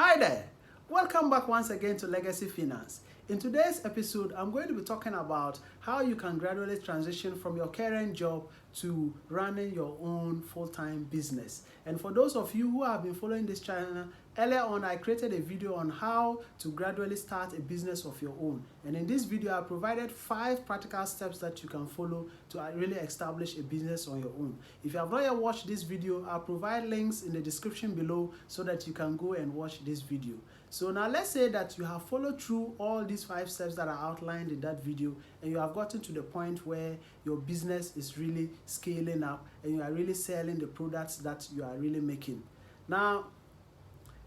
Hi there! Welcome back once again to Legacy Finance. In today's episode, I'm going to be talking about how you can gradually transition from your current job to running your own full-time business. And for those of you who have been following this channel, earlier on I created a video on how to gradually start a business of your own. And in this video, I provided 5 practical steps that you can follow to really establish a business on your own. If you have not yet watched this video, I'll provide links in the description below so that you can go and watch this video. So now let's say that you have followed through all these 5 steps that are outlined in that video and you have gotten to the point where your business is really scaling up and you are really selling the products that you are really making. Now,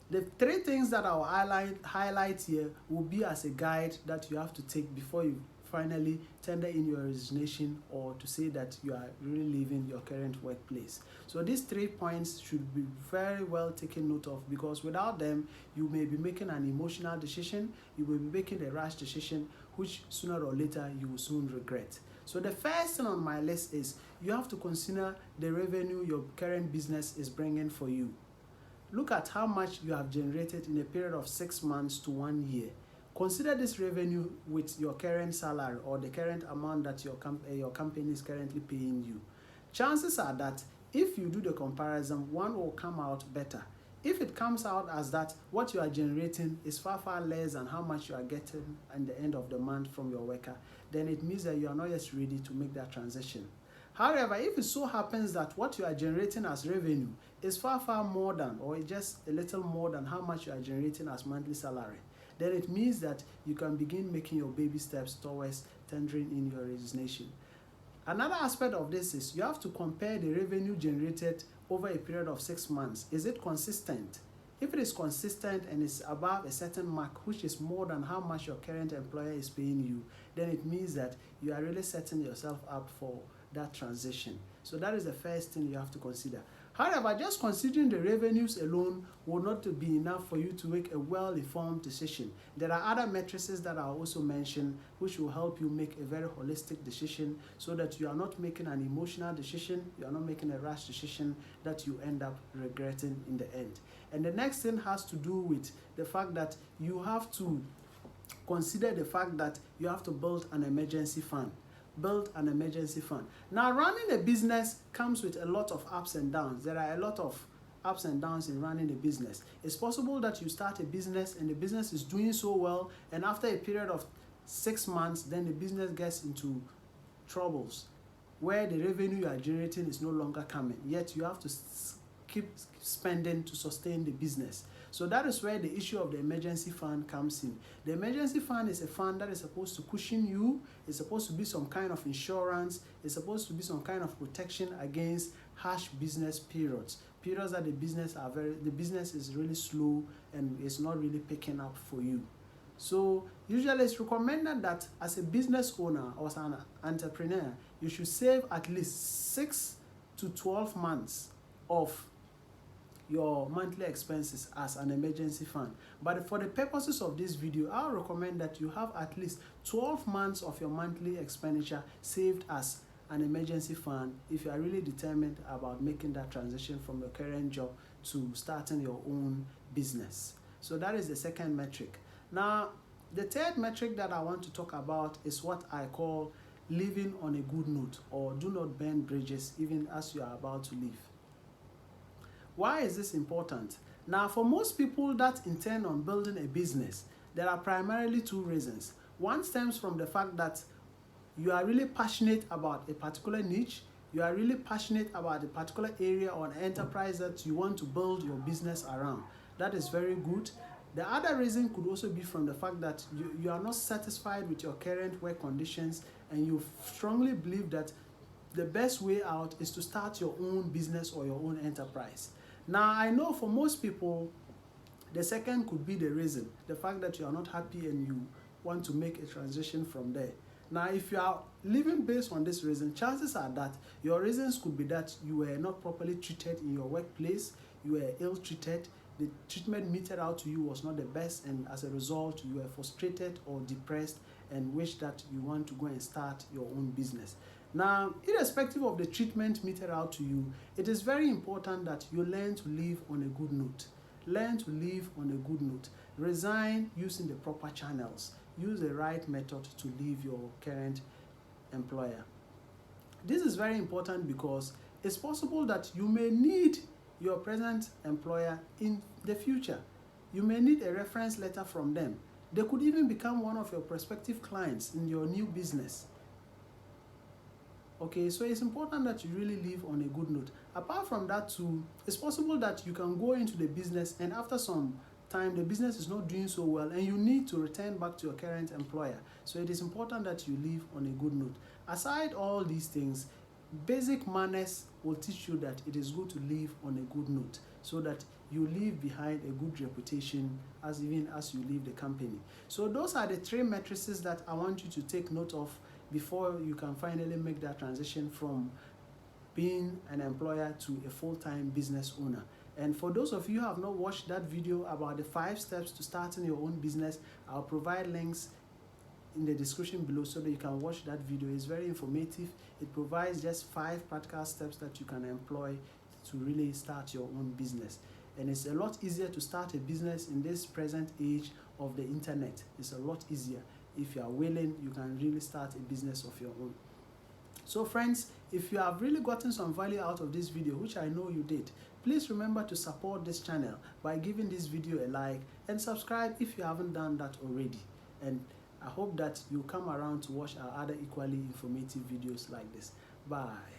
the 3 things that I'll highlight here will be as a guide that you have to take before you finally tender in your resignation or to say that you are really leaving your current workplace. So these 3 points should be very well taken note of, because without them, you may be making an emotional decision, you will be making a rash decision, which sooner or later you will soon regret. So the first thing on my list is you have to consider the revenue your current business is bringing for you. Look at how much you have generated in a period of 6 months to 1 year. Consider this revenue with your current salary or the current amount that your company is currently paying you. Chances are that if you do the comparison, one will come out better. If it comes out as that what you are generating is far less than how much you are getting at the end of the month from your worker, then it means that you are not yet ready to make that transition. However, if it so happens that what you are generating as revenue is far more than, or just a little more than how much you are generating as monthly salary, then it means that you can begin making your baby steps towards tendering in your resignation. Another aspect of this is you have to compare the revenue generated over a period of 6 months. Is it consistent? If it is consistent and it's above a certain mark, which is more than how much your current employer is paying you, then it means that you are really setting yourself up for that transition. So that is the first thing you have to consider. However, just considering the revenues alone will not be enough for you to make a well-informed decision. There are other metrics that I'll also mention which will help you make a very holistic decision so that you are not making an emotional decision, you are not making a rash decision that you end up regretting in the end. And the next thing has to do with the fact that you have to consider the fact that you have to build an emergency fund. Build an emergency fund. Now, running a business comes with a lot of ups and downs. There are a lot of ups and downs in running a business. It's possible that you start a business and the business is doing so well, and after a period of 6 months, then the business gets into troubles where the revenue you are generating is no longer coming, yet you have to keep spending to sustain the business. So that is where the issue of the emergency fund comes in. The emergency fund is a fund that is supposed to cushion you. It's supposed to be some kind of insurance. It's supposed to be some kind of protection against harsh business periods. Periods that the business is really slow and it's not really picking up for you. So usually it's recommended that as a business owner or as an entrepreneur, you should save at least 6 to 12 months of your monthly expenses as an emergency fund. But for the purposes of this video, I'll recommend that you have at least 12 months of your monthly expenditure saved as an emergency fund if you are really determined about making that transition from your current job to starting your own business. So that is the second metric. Now, the third metric that I want to talk about is what I call living on a good note, or do not burn bridges even as you are about to leave. Why is this important? Now, for most people that intend on building a business, there are primarily 2 reasons. One stems from the fact that you are really passionate about a particular niche, you are really passionate about a particular area or an enterprise that you want to build your business around. That is very good. The other reason could also be from the fact that you are not satisfied with your current work conditions and you strongly believe that the best way out is to start your own business or your own enterprise. Now, I know for most people, the second could be the reason, the fact that you are not happy and you want to make a transition from there. Now, if you are living based on this reason, chances are that your reasons could be that you were not properly treated in your workplace, you were ill-treated, the treatment meted out to you was not the best, and as a result, you were frustrated or depressed and wish that you want to go and start your own business. Now, irrespective of the treatment meted out to you, it is very important that you learn to live on a good note. Learn to live on a good note. Resign using the proper channels. Use the right method to leave your current employer. This is very important because it's possible that you may need your present employer in the future. You may need a reference letter from them. They could even become one of your prospective clients in your new business. Okay, so it's important that you really live on a good note. Apart from that too, it's possible that you can go into the business and after some time the business is not doing so well and you need to return back to your current employer. So it is important that you live on a good note. Aside all these things, basic manners will teach you that it is good to live on a good note so that you leave behind a good reputation even as you leave the company. So those are the 3 matrices that I want you to take note of before you can finally make that transition from being an employer to a full-time business owner. And for those of you who have not watched that video about the 5 steps to starting your own business, I'll provide links in the description below so that you can watch that video. It's very informative. It provides just 5 practical steps that you can employ to really start your own business. And it's a lot easier to start a business in this present age of the internet. It's a lot easier. If you are willing, you can really start a business of your own. So friends, if you have really gotten some value out of this video, which I know you did, please remember to support this channel by giving this video a like and subscribe if you haven't done that already. And I hope that you come around to watch our other equally informative videos like this. Bye.